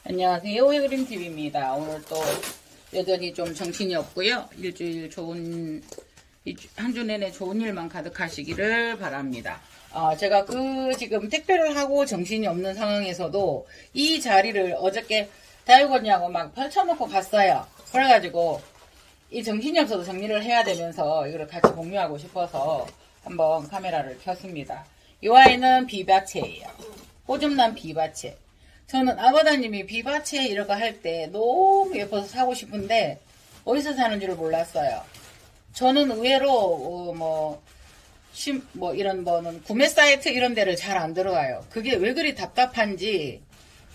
안녕하세요. 해그림TV입니다. 오늘 또 여전히 좀 정신이 없고요. 일주일 한 주 내내 좋은 일만 가득하시기를 바랍니다. 제가 지금 택배를 하고 정신이 없는 상황에서도 이 자리를 어저께 다육언니하고 막 펼쳐놓고 갔어요. 그래가지고 이 정신이 없어도 정리를 해야 되면서 이거를 같이 공유하고 싶어서 한번 카메라를 켰습니다. 이 아이는 비바체예요. 꼬집난 비바체. 저는 아바다님이 비바체 이런 거 할 때 너무 예뻐서 사고 싶은데 어디서 사는지를 몰랐어요. 저는 의외로 이런 거는 구매 사이트 이런 데를 잘 안 들어가요. 그게 왜 그리 답답한지,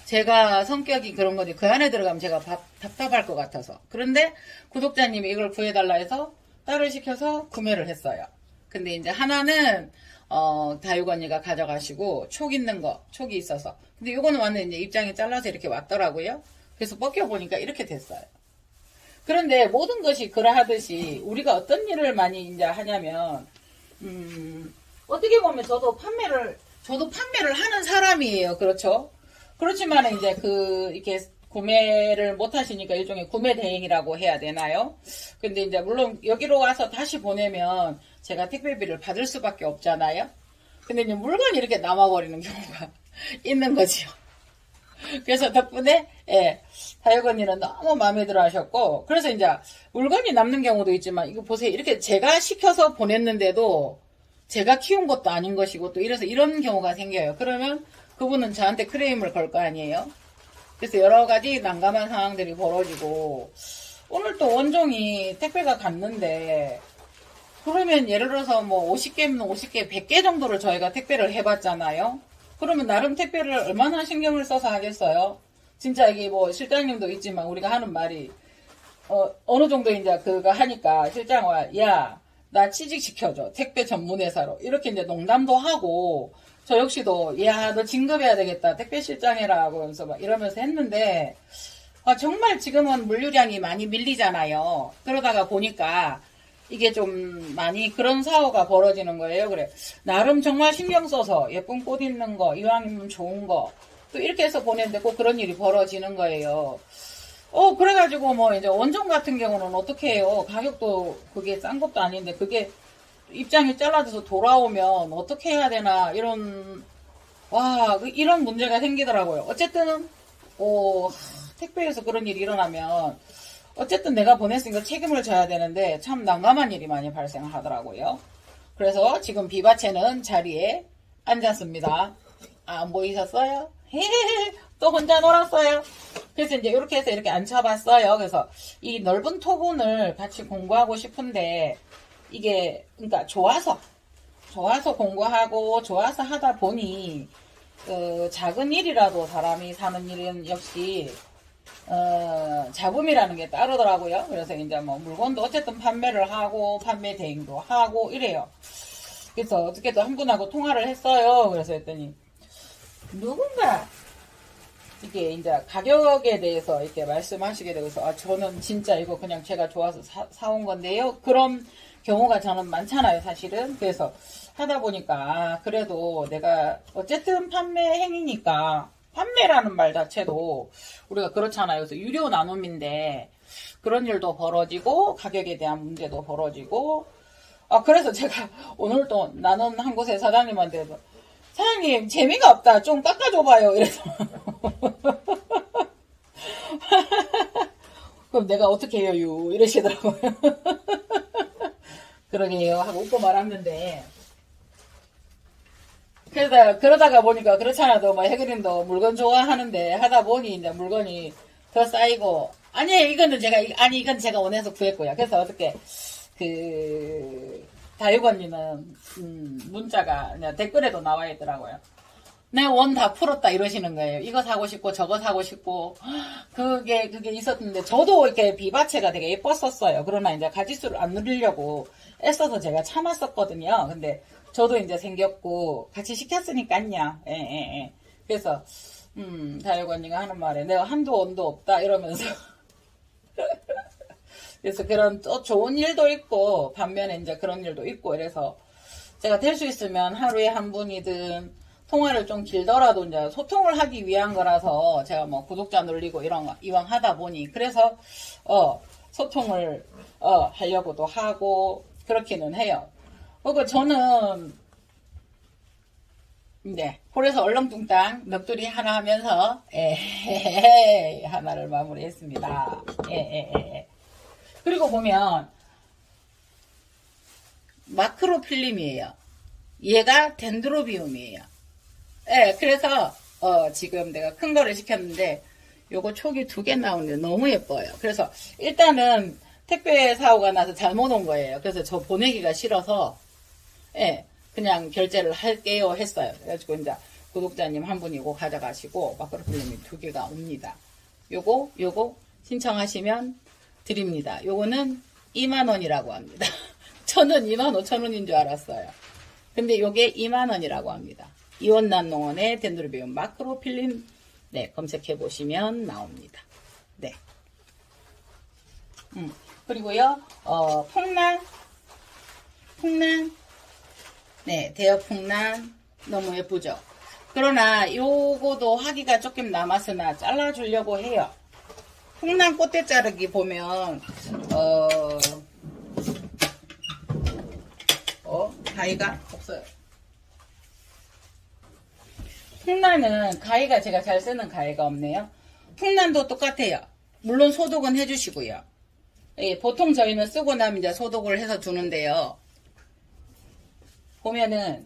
제가 성격이 그런 거지 그 안에 들어가면 제가 답답할 것 같아서. 그런데 구독자님이 이걸 구해달라 해서 따로 시켜서 구매를 했어요. 근데 이제 하나는 다육 언니가 가져가시고 촉이 있어서. 근데 요거는 완전 이제 입장이 잘라서 이렇게 왔더라고요. 그래서 벗겨보니까 이렇게 됐어요. 그런데 모든 것이 그러하듯이 우리가 어떤 일을 많이 이제 하냐면, 어떻게 보면 저도 판매를 하는 사람이에요. 그렇죠? 그렇지만 이제 이렇게 구매를 못 하시니까 일종의 구매 대행이라고 해야 되나요? 근데 이제 물론 여기로 와서 다시 보내면 제가 택배비를 받을 수밖에 없잖아요? 근데 이제 물건이 이렇게 남아버리는 경우가 있는 거지요. 그래서 덕분에, 다육 언니는 너무 마음에 들어 하셨고, 그래서 이제 물건이 남는 경우도 있지만, 이거 보세요. 이렇게 제가 시켜서 보냈는데도 제가 키운 것도 아닌 것이고, 또 이런 경우가 생겨요. 그러면 그분은 저한테 크레임을 걸 거 아니에요? 그래서 여러 가지 난감한 상황들이 벌어지고, 오늘 또 원종이 택배가 갔는데, 그러면 예를 들어서 50개면 50개, 100개 정도를 저희가 택배를 해봤잖아요? 그러면 나름 택배를 얼마나 신경을 써서 하겠어요? 진짜 이게 실장님도 있지만 우리가 하는 말이, 어느 정도 이제 그거 하니까 실장과, 야, 나 취직시켜줘. 택배 전문회사로. 이렇게 이제 농담도 하고, 저 역시도, 야, 너 진급해야 되겠다. 택배 실장해라. 하면서 막 이러면서 했는데, 정말 지금은 물류량이 많이 밀리잖아요. 그러다가 보니까, 이게 좀 많이 그런 사고가 벌어지는 거예요. 그래. 나름 정말 신경 써서 예쁜 꽃 있는 거, 이왕이면 좋은 거, 또 이렇게 해서 보냈는데 꼭 그런 일이 벌어지는 거예요. 그래가지고 이제 원종 같은 경우는 어떻게 해요? 가격도 그게 싼 것도 아닌데 그게 입장이 잘라져서 돌아오면 어떻게 해야 되나, 이런 문제가 생기더라고요. 어쨌든, 택배에서 그런 일이 일어나면 어쨌든 내가 보냈으니까 책임을 져야 되는데 참 난감한 일이 많이 발생하더라고요. 그래서 지금 비바체는 자리에 앉았습니다. 안 보이셨어요? 헤헤헤, 또 혼자 놀았어요. 그래서 이제 이렇게 해서 이렇게 앉혀봤어요. 그래서 이 넓은 토분을 같이 공부하고 싶은데, 이게 그러니까 좋아서 공부하고 좋아서 하다 보니 작은 일이라도 사람이 사는 일은 역시 잡음이라는 게 따르더라고요. 그래서 이제 물건도 어쨌든 판매를 하고, 판매 대행도 하고, 이래요. 그래서 어떻게든 한 분하고 통화를 했어요. 그래서 했더니, 누군가, 이게 이제 가격에 대해서 이렇게 말씀하시게 되고서, 저는 진짜 이거 그냥 제가 좋아서 사온 건데요. 그런 경우가 저는 많잖아요, 사실은. 그래서 하다 보니까, 그래도 내가, 어쨌든 판매 행위니까, 판매라는 말 자체도 우리가 그렇잖아요. 그래서 유료 나눔인데 그런 일도 벌어지고 가격에 대한 문제도 벌어지고, 그래서 제가 오늘 또 나눔 한 곳에 사장님한테도, 사장님 재미가 없다, 좀 깎아줘봐요, 이래서 그럼 내가 어떻게 해요 이러시더라고요. 그러게요 하고 웃고 말았는데, 그러다가 보니까 그렇잖아도 해그림도 물건 좋아하는데 하다 보니 이제 물건이 더 쌓이고, 이건 제가 원해서 구했고요. 그래서 어떻게 다육 언니는 문자가 그냥 댓글에도 나와 있더라고요. 내 원 다 풀었다 이러시는 거예요. 이거 사고 싶고 저거 사고 싶고 그게 있었는데, 저도 이렇게 비바체가 되게 예뻤었어요. 그러나 이제 가지수를 안 누리려고 애써서 제가 참았었거든요. 근데 저도 이제 생겼고 같이 시켰으니까요. 그래서 다육 언니가 하는 말에 내가 한도 원도 없다 이러면서 그래서 그런 또 좋은 일도 있고 반면에 이제 그런 일도 있고, 이래서 제가 될 수 있으면 하루에 한 분이든 통화를 좀 길더라도 이제 소통을 하기 위한 거라서 제가 뭐 구독자 늘리고 이런 거 이왕 하다 보니 그래서 소통을 하려고도 하고 그렇기는 해요. 그리고 저는 네 그래서 얼렁뚱땅 넋두리 하나 하면서 하나를 마무리했습니다. 그리고 보면 마크로 필름이에요. 얘가 덴드로비움이에요. 그래서 지금 내가 큰 거를 시켰는데 요거 촉이 2개 나오는데 너무 예뻐요. 그래서 일단은 택배 사고가 나서 잘못 온 거예요. 그래서 저 보내기가 싫어서 그냥 결제를 할게요 했어요. 그래가지고 이제 구독자님 한 분이 이거 가져가시고 마크로 필름이 2개가 옵니다. 요거 신청하시면 드립니다. 요거는 2만원이라고 합니다. 저는 25,000원인 줄 알았어요. 근데 요게 2만원이라고 합니다. 이온난농원의 덴드로비움 마크로 필름 검색해 보시면 나옵니다. 네. 그리고요 풍란 대여 풍란 너무 예쁘죠. 그러나 요거도 하기가 조금 남았으나 잘라주려고 해요. 풍란 꽃대 자르기 보면 가위가 없어요. 풍란은 가위가 제가 잘 쓰는 가위가 없네요. 풍란도 똑같아요. 물론 소독은 해주시고요. 보통 저희는 쓰고 나면 이제 소독을 해서 주는데요. 보면은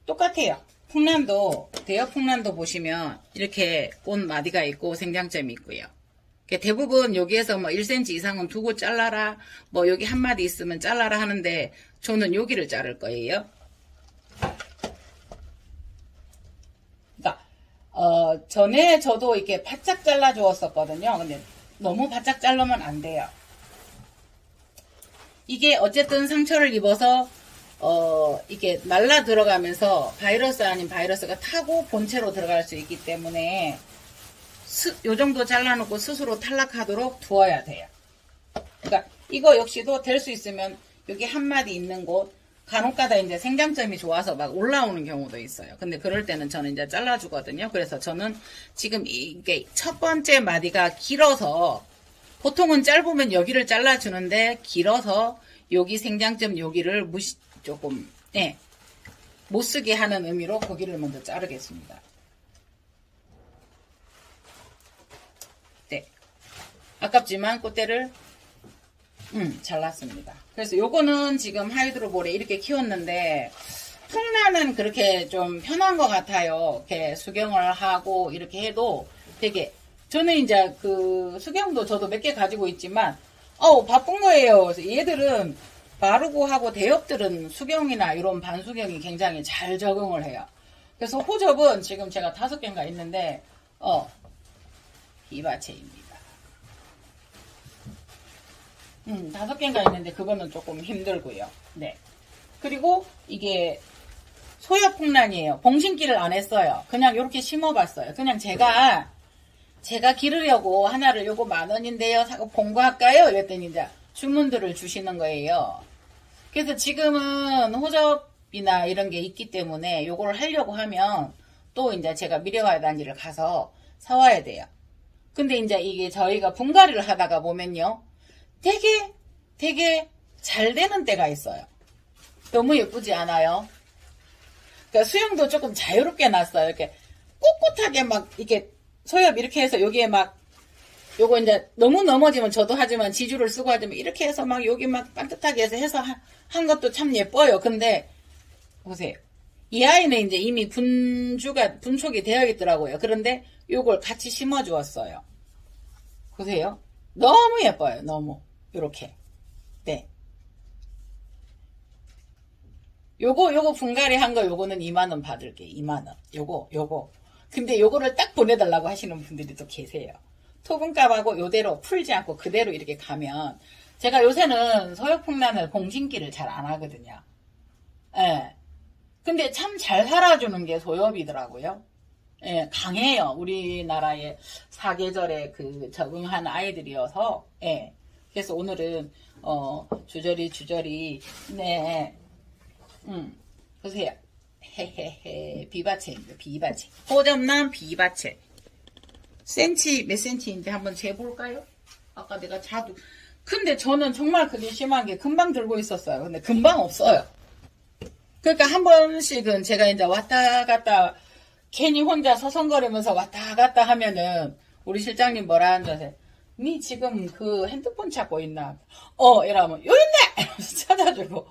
똑같아요. 풍란도 대여 풍란도 보시면 이렇게 꽃 마디가 있고 생장점이 있고요. 대부분 여기에서 뭐 1cm 이상은 두고 잘라라, 뭐 여기 한 마디 있으면 잘라라 하는데 저는 여기를 자를 거예요. 그러니까 전에 저도 이렇게 바짝 잘라 주었었거든요. 근데 너무 바짝 자르면 안 돼요. 이게 어쨌든 상처를 입어서 이게 말라 들어가면서 바이러스 아닌 바이러스가 타고 본체로 들어갈 수 있기 때문에 요 정도 잘라놓고 스스로 탈락하도록 두어야 돼요. 그러니까 이거 역시도 될 수 있으면 여기 한 마디 있는 곳 간혹가다 이제 생장점이 좋아서 막 올라오는 경우도 있어요. 근데 그럴 때는 저는 이제 잘라주거든요. 그래서 저는 지금 이게 첫 번째 마디가 길어서 보통은 짧으면 여기를 잘라주는데 길어서 여기 생장점 여기를 조금 못 쓰게 하는 의미로 거기를 먼저 자르겠습니다. 네, 아깝지만 꽃대를 잘랐습니다. 그래서 요거는 지금 하이드로볼에 이렇게 키웠는데 풍란은 그렇게 좀 편한 것 같아요. 이렇게 수경을 하고 이렇게 해도 되게 저는 이제 그 수경도 저도 몇 개 가지고 있지만 바쁜 거예요. 그래서 얘들은 바르고 하고 대엽들은 수경이나 이런 반수경이 굉장히 잘 적응을 해요. 그래서 호접은 지금 제가 5개인가 있는데 비바체입니다. 5개인가 있는데 그거는 조금 힘들고요. 네. 그리고 이게 소엽풍란이에요. 봉신기를 안 했어요. 그냥 이렇게 심어봤어요. 그냥 제가 기르려고 하나를 요거 10,000원인데요. 사고 봉구할까요? 이랬더니 이제 주문들을 주시는 거예요. 그래서 지금은 호접이나 이런 게 있기 때문에 요걸 하려고 하면 또 이제 제가 미래화 단지를 가서 사와야 돼요. 근데 이제 이게 저희가 분갈이를 하다가 보면요. 되게 잘 되는 때가 있어요. 너무 예쁘지 않아요? 그러니까 수영도 조금 자유롭게 놨어요. 이렇게 꿋꿋하게 막 이렇게 소엽 이렇게 해서 여기에 막 요거 이제 너무 넘어지면 저도 하지만 지주를 쓰고 하지만 이렇게 해서 막 여기 막 반듯하게 해서 한 것도 참 예뻐요. 근데 보세요. 이 아이는 이제 이미 분촉이 되어 있더라고요. 그런데 요걸 같이 심어 주었어요. 보세요. 너무 예뻐요. 너무 요렇게. 네. 요거 분갈이 한 거 요거는 2만원 받을게. 2만원. 요거. 근데 요거를 딱 보내달라고 하시는 분들이 또 계세요. 토분값하고 요대로 풀지 않고 그대로 이렇게 가면 제가 요새는 소엽풍란을 봉신기를 잘 안 하거든요. 예. 근데 참 잘 살아주는 게 소엽이더라고요. 예, 강해요. 우리나라의 사계절에 그 적응한 아이들이어서, 예. 그래서 오늘은, 주저리, 네. 보세요. 헤헤헤 비바체입니다. 비바체. 호접란 비바체. 센치 몇 센치인지 한번 재볼까요? 아까 내가 자두. 근데 저는 정말 그게 심한 게 금방 들고 있었어요. 근데 금방 없어요. 그러니까 한 번씩은 제가 이제 왔다 갔다 괜히 혼자 서성거리면서 왔다 갔다 하면은 우리 실장님 뭐라 하는지 니 지금 그 핸드폰 찾고 있나? 이러면 요 있네! 이러면서 찾아주고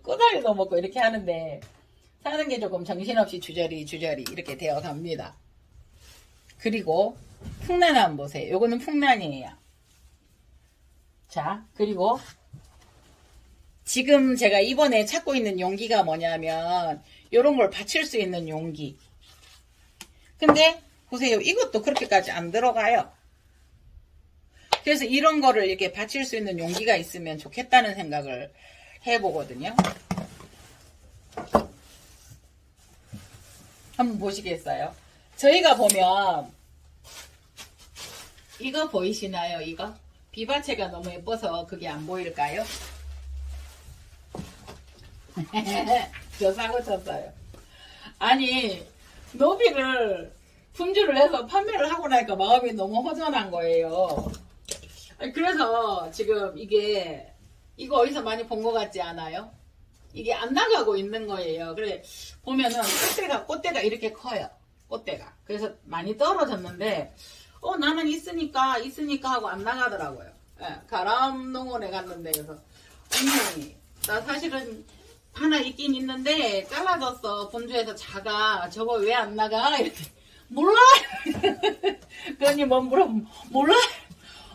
꼬다리도 먹고 이렇게 하는데 사는 게 조금 정신없이 주저리 이렇게 되어 갑니다. 그리고 풍란 한번 보세요. 요거는 풍란이에요. 자, 그리고 지금 제가 이번에 찾고 있는 용기가 뭐냐면 요런 걸 받칠 수 있는 용기. 근데 보세요. 이것도 그렇게까지 안 들어가요. 그래서 이런 거를 이렇게 받칠 수 있는 용기가 있으면 좋겠다는 생각을 해보거든요. 한번 보시겠어요? 저희가 보면 이거 보이시나요? 이거? 비바체가 너무 예뻐서 그게 안 보일까요? 저 사고 쳤어요. 아니 노비를 품질을 해서 판매를 하고 나니까 마음이 너무 허전한 거예요. 그래서 지금 이거 어디서 많이 본 것 같지 않아요? 이게 안 나가고 있는 거예요. 그래 보면은 꽃대가 이렇게 커요. 꽃대가. 그래서 많이 떨어졌는데 나는 있으니까 하고 안 나가더라고요. 가람농원에 갔는데 그래서 언니 나 사실은 하나 있긴 있는데 잘라졌어. 본주에서 작아. 저거 왜 안 나가? 이렇게 몰라. 그러니 뭐 물어 몰라.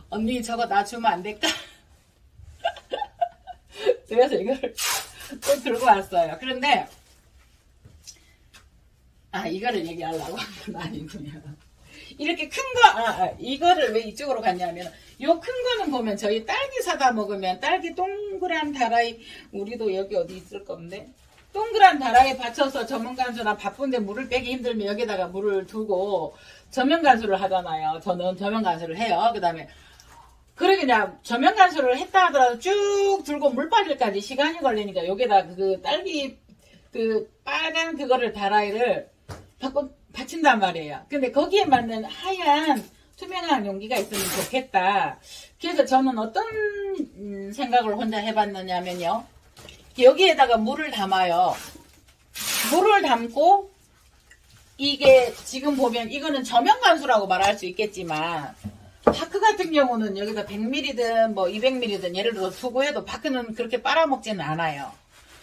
언니 저거 나 주면 안 될까? 그래서 이걸 또 들고 왔어요. 그런데 이거를 얘기하려고 한 건 아니군요. 이렇게 큰 거, 이거를 왜 이쪽으로 갔냐면, 요 큰 거는 보면 저희 딸기 사다 먹으면 딸기 동그란 다라이, 우리도 여기 어디 있을 건데, 동그란 다라이 받쳐서 저면간수나 바쁜데 물을 빼기 힘들면 여기다가 물을 두고 저면간수를 하잖아요. 저는 저면간수를 해요. 그 다음에, 그냥 저면간수를 했다 하더라도 쭉 들고 물 빠질까지 시간이 걸리니까 여기다 그 딸기, 그 빨간 그거를 다라이를 받친단 말이에요. 근데 거기에 맞는 하얀 투명한 용기가 있으면 좋겠다. 그래서 저는 어떤 생각을 혼자 해봤느냐면요. 여기에다가 물을 담아요. 물을 담고 이게 지금 보면 이거는 저면간수라고 말할 수 있겠지만 파크 같은 경우는 여기다 100ml든 뭐 200ml든 예를 들어 두고 해도 파크는 그렇게 빨아먹지는 않아요.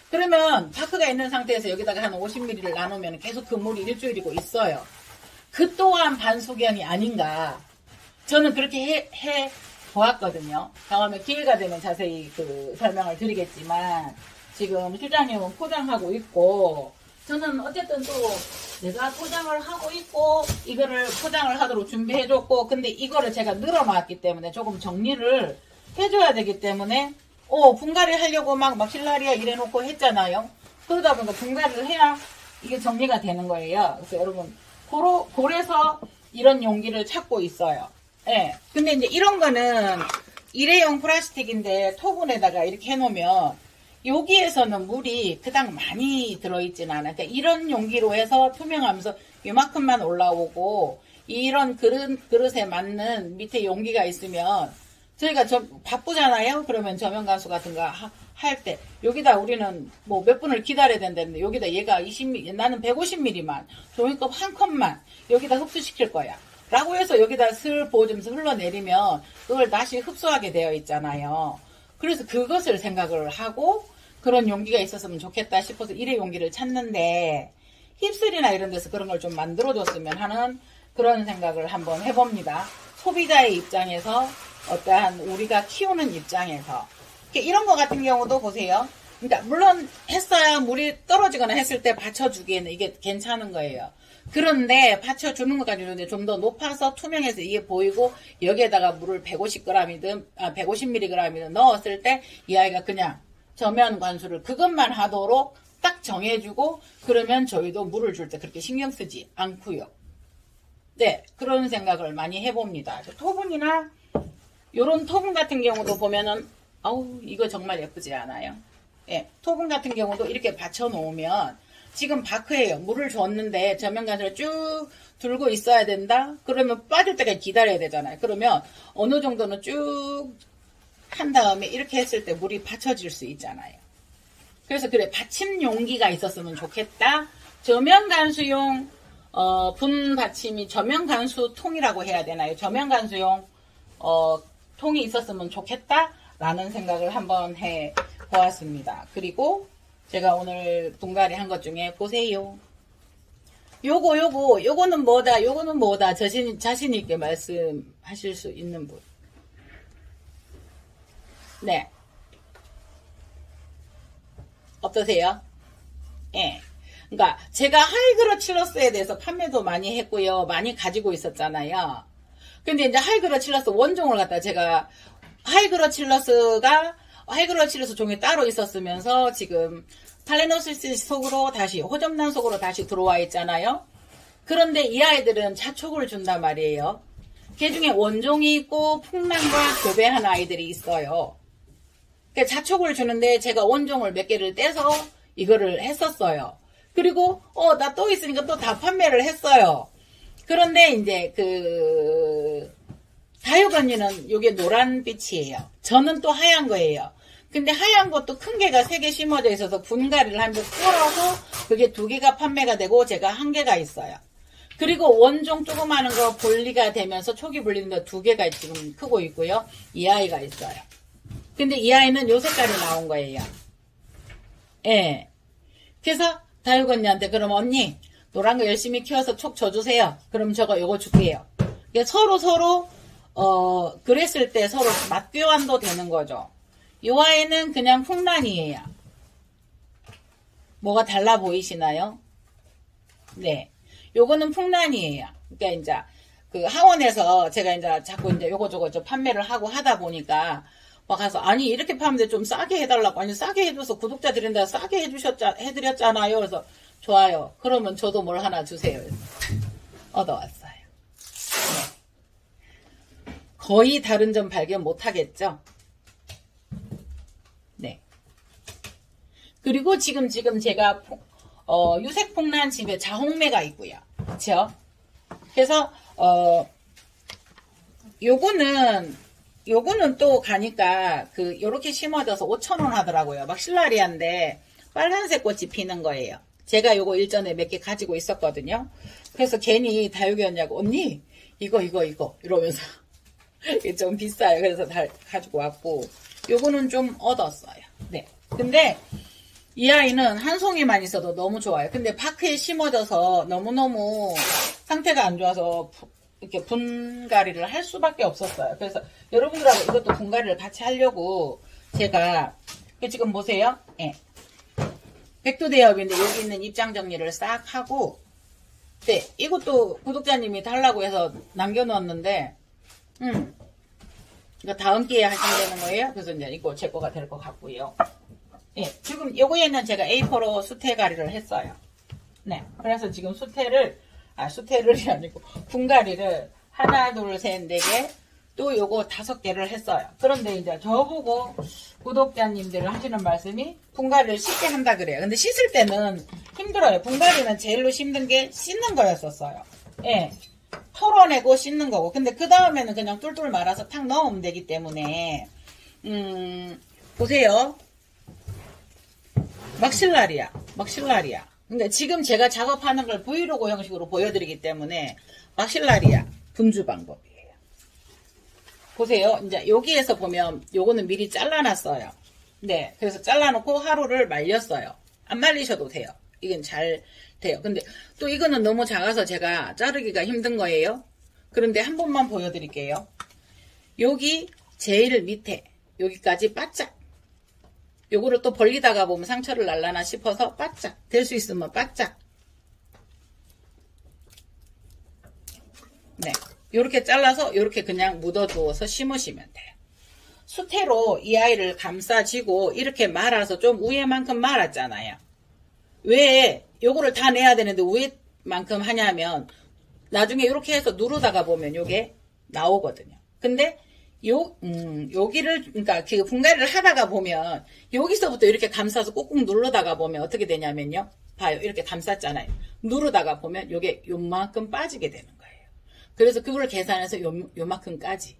그러면 파크가 있는 상태에서 여기다가 한 50ml를 나누면 계속 그 물이 일주일이고 있어요. 그 또한 반수경이 아닌가. 저는 그렇게 해 보았거든요. 다음에 기회가 되면 자세히 그 설명을 드리겠지만 지금 실장님은 포장하고 있고 저는 어쨌든 또 내가 포장을 하고 있고 이거를 포장을 하도록 준비해줬고 근데 이거를 제가 늘어놨기 때문에 조금 정리를 해줘야 되기 때문에 분갈이 하려고 막 실라리아 이래놓고 했잖아요. 그러다 보니까 분갈이를 해야 이게 정리가 되는 거예요. 그래서 여러분 그래서 이런 용기를 찾고 있어요. 예. 근데 이제 이런 거는 일회용 플라스틱인데 토분에다가 이렇게 해놓으면 여기에서는 물이 그닥 많이 들어있진 않아요. 그러니까 이런 용기로 해서 투명하면서 이만큼만 올라오고 이런 그릇에 맞는 밑에 용기가 있으면 저희가 바쁘잖아요. 그러면 저면간수 같은 거 할 때 여기다 우리는 뭐 몇 분을 기다려야 된다는데 여기다 얘가 20ml 나는 150ml만 종이컵 한 컵만 여기다 흡수시킬 거야. 라고 해서 여기다 슬 부어주면서 흘러내리면 그걸 다시 흡수하게 되어 있잖아요. 그래서 그것을 생각을 하고 그런 용기가 있었으면 좋겠다 싶어서 일회 용기를 찾는데 힙슬이나 이런 데서 그런 걸 좀 만들어줬으면 하는 그런 생각을 한번 해봅니다. 소비자의 입장에서 어떠한 우리가 키우는 입장에서 이런 거 같은 경우도 보세요. 그러니까 물론 했어야 물이 떨어지거나 했을 때 받쳐주기에는 이게 괜찮은 거예요. 그런데 받쳐주는 것까지는 좀 더 높아서 투명해서 이게 보이고 여기에다가 물을 150g이든 150mg이든 넣었을 때 이 아이가 그냥 저면 관수를 그것만 하도록 딱 정해주고 그러면 저희도 물을 줄 때 그렇게 신경 쓰지 않고요. 네, 그런 생각을 많이 해봅니다. 토분이나 요런 토분 같은 경우도 보면은 이거 정말 예쁘지 않아요? 예, 토분 같은 경우도 이렇게 받쳐 놓으면 지금 바크예요. 물을 줬는데 저면간수를 쭉 들고 있어야 된다? 그러면 빠질 때까지 기다려야 되잖아요. 그러면 어느 정도는 쭉 한 다음에 이렇게 했을 때 물이 받쳐질 수 있잖아요. 그래서 그래, 받침 용기가 있었으면 좋겠다. 저면간수용 분 받침이 저면간수통이라고 해야 되나요? 저면간수용 통이 있었으면 좋겠다 라는 생각을 한번 해 보았습니다. 그리고 제가 오늘 분갈이 한 것 중에 보세요. 요거는 뭐다 자신 있게 말씀하실 수 있는 분. 네. 어떠세요? 예. 그러니까 제가 하이그로칠러스에 대해서 판매도 많이 했고요. 많이 가지고 있었잖아요. 근데 이제 하이그로칠러스 원종을 갖다 제가 하이그로칠러스 종이 따로 있었으면서 지금 팔레노시스 속으로 다시 호접란 속으로 다시 들어와 있잖아요. 그런데 이 아이들은 자촉을 준단 말이에요. 그 중에 원종이 있고 풍란과 교배한 아이들이 있어요. 자촉을 주는데 제가 원종을 몇 개를 떼서 이거를 했었어요. 그리고 나 또 있으니까 또 다 판매를 했어요. 그런데 이제 다육언니는 요게 노란빛이에요. 저는 또 하얀 거예요. 근데 하얀 것도 큰 개가 3개 심어져 있어서 분갈이를 하면서 뚫어서 그게 2개가 판매가 되고 제가 1개가 있어요. 그리고 원종 조그마한 거 분리가 되면서 초기 분리는 거 2개가 지금 크고 있고요. 이 아이가 있어요. 근데 이 아이는 요 색깔이 나온 거예요. 예. 그래서 다육언니한테 그럼 언니 노란 거 열심히 키워서 촉 줘주세요. 그럼 저거 요거 줄게요. 서로 그랬을 때 서로 맞교환도 되는 거죠. 요 아이는 그냥 풍란이에요. 뭐가 달라 보이시나요? 네. 요거는 풍란이에요. 그러니까 이제 그 하원에서 제가 이제 자꾸 이제 요거 저거 판매를 하고 하다 보니까 막 가서 아니 이렇게 파는데 좀 싸게 해달라고. 아니 싸게 해줘서 구독자들인데 싸게 해드렸잖아요. 그래서 좋아요. 그러면 저도 뭘 하나 주세요. 얻어왔어요. 네. 거의 다른 점 발견 못하겠죠? 네. 그리고 지금 제가 유색폭란 집에 자홍매가 있고요. 그쵸? 그래서 요거는 또 가니까 요렇게 심어져서 5,000원 하더라고요. 막실라리아인데 빨간색 꽃이 피는 거예요. 제가 요거 일전에 몇 개 가지고 있었거든요. 그래서 괜히 다육이 언니하고 언니 이거 이러면서 이게 좀 비싸요. 그래서 다 가지고 왔고 요거는 좀 얻었어요. 네. 근데 이 아이는 한 송이만 있어도 너무 좋아요. 근데 파크에 심어져서 너무너무 상태가 안 좋아서 이렇게 분갈이를 할 수밖에 없었어요. 그래서 여러분들하고 이것도 분갈이를 같이 하려고 제가 지금 보세요. 예. 백두대엽인데 여기 있는 입장 정리를 싹 하고 네, 이것도 구독자님이 달라고 해서 남겨놓았는데 이거 다음 기회에 하시면 되는 거예요. 그래서 이제 이거 제 거가 될 것 같고요. 예, 지금 요거에는 제가 A4로 수태가리를 했어요. 네, 그래서 지금 수태를 아니고 분갈이를 하나, 둘, 셋, 네 개, 또 요거 5개를 했어요. 그런데 이제 저보고 구독자님들 하시는 말씀이 분갈이를 쉽게 한다 그래요. 근데 씻을 때는 힘들어요. 분갈이는 제일로 힘든 게 씻는 거였었어요. 예, 털어내고 씻는 거고. 근데 그 다음에는 그냥 뚫뚫 말아서 탁 넣으면 되기 때문에 보세요. 막실라리아. 근데 지금 제가 작업하는 걸 브이로그 형식으로 보여드리기 때문에 막실라리아 분주 방법이에요. 보세요. 이제 여기에서 보면 요거는 미리 잘라놨어요. 네, 그래서 잘라놓고 하루를 말렸어요. 안 말리셔도 돼요. 이건 잘 돼요. 근데 또 이거는 너무 작아서 제가 자르기가 힘든 거예요. 그런데 한 번만 보여드릴게요. 여기 제일 밑에 여기까지 바짝. 요거를 또 벌리다가 보면 상처를 날라나 싶어서 바짝. 될 수 있으면 바짝. 네. 요렇게 잘라서 요렇게 그냥 묻어두어서 심으시면 돼요. 수태로 이 아이를 감싸지고 이렇게 말아서 좀 위에만큼 말았잖아요. 왜 요거를 다 내야 되는데 위에만큼 하냐면 나중에 이렇게 해서 누르다가 보면 요게 나오거든요. 근데 여기를, 그러니까 분갈이를 하다가 보면 여기서부터 이렇게 감싸서 꾹꾹 누르다가 보면 어떻게 되냐면요. 봐요. 이렇게 감쌌잖아요. 누르다가 보면 요게 요만큼 빠지게 되는 거예요. 그래서 그걸 계산해서 요만큼까지.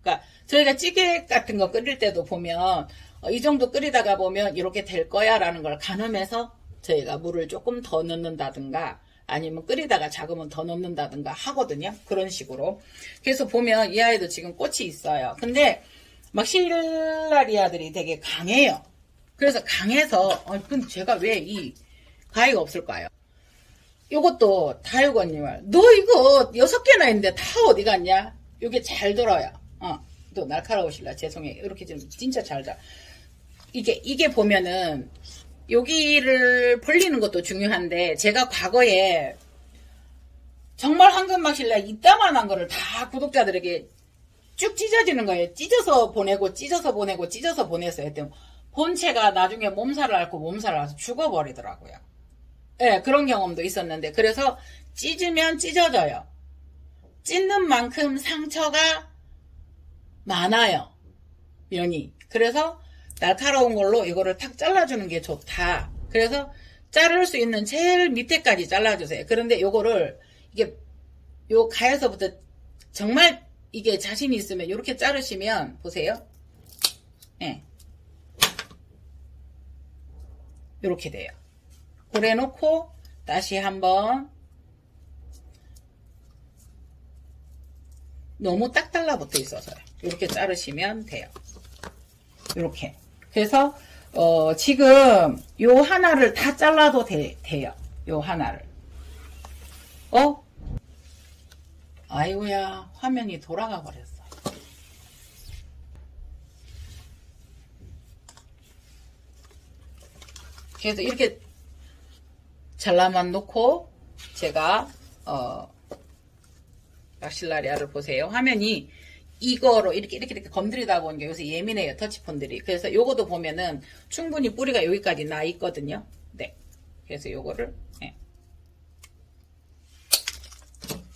그러니까 저희가 찌개 같은 거 끓일 때도 보면 이 정도 끓이다가 보면 이렇게 될 거야 라는 걸 가늠해서 저희가 물을 조금 더 넣는다든가 아니면 끓이다가 작으면 더 넣는다든가 하거든요. 그런 식으로. 그래서 보면 이 아이도 지금 꽃이 있어요. 근데 막 실라리아들이 되게 강해요. 그래서 강해서 근데 제가 왜 이 가위가 없을까요? 요것도 다육원님을 너 이거 6개나 있는데 다 어디 갔냐? 요게 잘 들어요. 또 날카로우실라 죄송해요. 이렇게 좀 진짜 잘 자. 이게 보면은 여기를 벌리는 것도 중요한데 제가 과거에 정말 황금막실라 이따만한 거를 다 구독자들에게 쭉 찢어지는 거예요. 찢어서 보내고 찢어서 보내고 찢어서 보냈어요. 본체가 나중에 몸살을 앓고 몸살을 앓아서 죽어버리더라고요. 네, 그런 경험도 있었는데 그래서 찢으면 찢어져요. 찢는 만큼 상처가 많아요. 면이. 그래서 날카로운 걸로 이거를 탁 잘라주는 게 좋다. 그래서 자를 수 있는 제일 밑에까지 잘라주세요. 그런데 요거를 이게 요 가에서부터 정말 이게 자신이 있으면 이렇게 자르시면 보세요. 예. 이렇게 돼요. 그래 놓고 다시 한번 너무 딱 달라붙어 있어서요. 이렇게 자르시면 돼요. 이렇게. 그래서 지금 요 하나를 다 잘라도 돼요. 요 하나를. 아이고야 화면이 돌아가 버렸어. 그래서 이렇게 잘라만 놓고 제가 락실라리아를 보세요. 화면이 이거로 이렇게 건드리다 보니까 요새 예민해요. 터치폰들이. 그래서 요거도 보면은 충분히 뿌리가 여기까지 나 있거든요. 네. 그래서 요거를 네.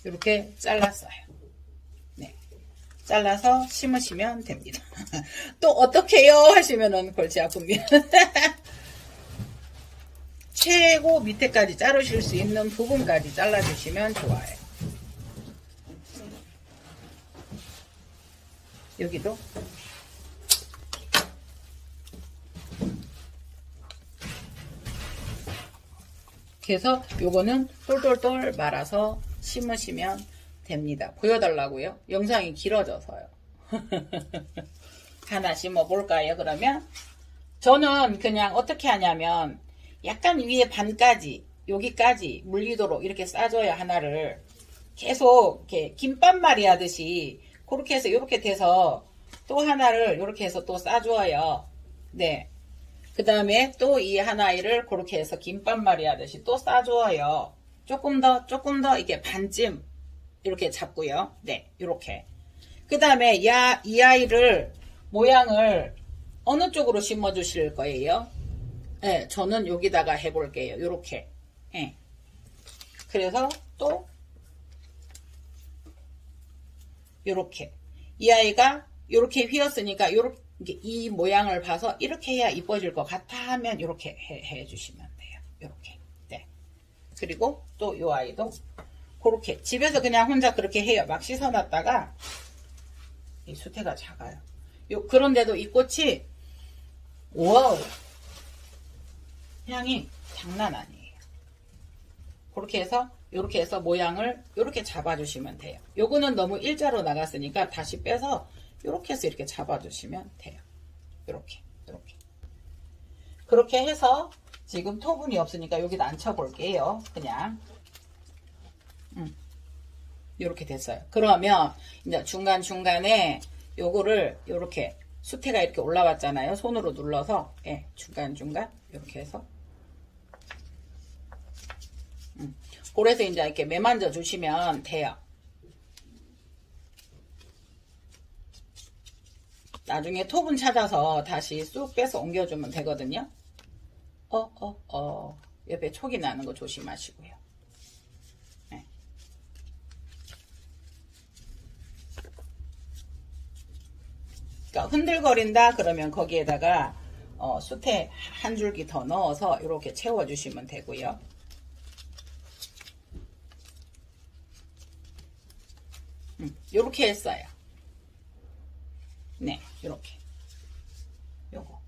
이렇게 잘랐어요. 네. 잘라서 심으시면 됩니다. 또 어떻게 해요? 하시면은 골치 아픕니다. 최고 밑에까지 자르실 수 있는 부분까지 잘라주시면 좋아요. 여기도 그래서 요거는 똘똘똘 말아서 심으시면 됩니다. 보여달라고요? 영상이 길어져서요. 하나 심어 볼까요? 그러면 저는 그냥 어떻게 하냐면 약간 위에 반까지 여기까지 물리도록 이렇게 싸줘야 하나를 계속 이렇게 김밥말이 하듯이 그렇게 해서 이렇게 돼서 또 하나를 이렇게 해서 또 싸줘요. 네. 그 다음에 또 이 하나를 그렇게 해서 김밥말이 하듯이 또 싸줘요. 조금 더 이게 반쯤 이렇게 잡고요. 네. 이렇게. 그 다음에 이 아이를 모양을 어느 쪽으로 심어 주실 거예요? 네. 저는 여기다가 해볼게요. 이렇게. 네. 그래서 또 요렇게 이 아이가 요렇게 휘었으니까 요렇게 이 모양을 봐서 이렇게 해야 이뻐질 것 같아 하면 요렇게 해주시면 돼요. 요렇게. 네. 그리고 또 요 아이도 그렇게 집에서 그냥 혼자 그렇게 해요. 막 씻어놨다가 이 수태가 작아요. 그런데도 이 꽃이 와우 향이 장난 아니에요. 그렇게 해서 이렇게 해서 모양을 이렇게 잡아주시면 돼요. 요거는 너무 일자로 나갔으니까 다시 빼서 이렇게 해서 이렇게 잡아주시면 돼요. 이렇게 그렇게 해서 지금 토분이 없으니까 여기다 앉혀 볼게요. 그냥 이렇게 됐어요. 그러면 이제 중간중간에 요거를 이렇게 수태가 이렇게 올라왔잖아요. 손으로 눌러서 예, 중간중간 이렇게 해서 그래서 이제 이렇게 매만져 주시면 돼요. 나중에 톱은 찾아서 다시 쑥 빼서 옮겨주면 되거든요. 옆에 촉이 나는 거 조심하시고요. 네. 그러니까 흔들거린다 그러면 거기에다가 숯에 한 줄기 더 넣어서 이렇게 채워주시면 되고요. 요렇게 했어요. 네, 요렇게. 요거.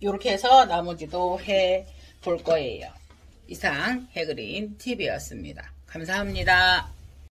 요렇게 해서 나머지도 해 볼 거예요. 이상 해그린 TV였습니다. 감사합니다.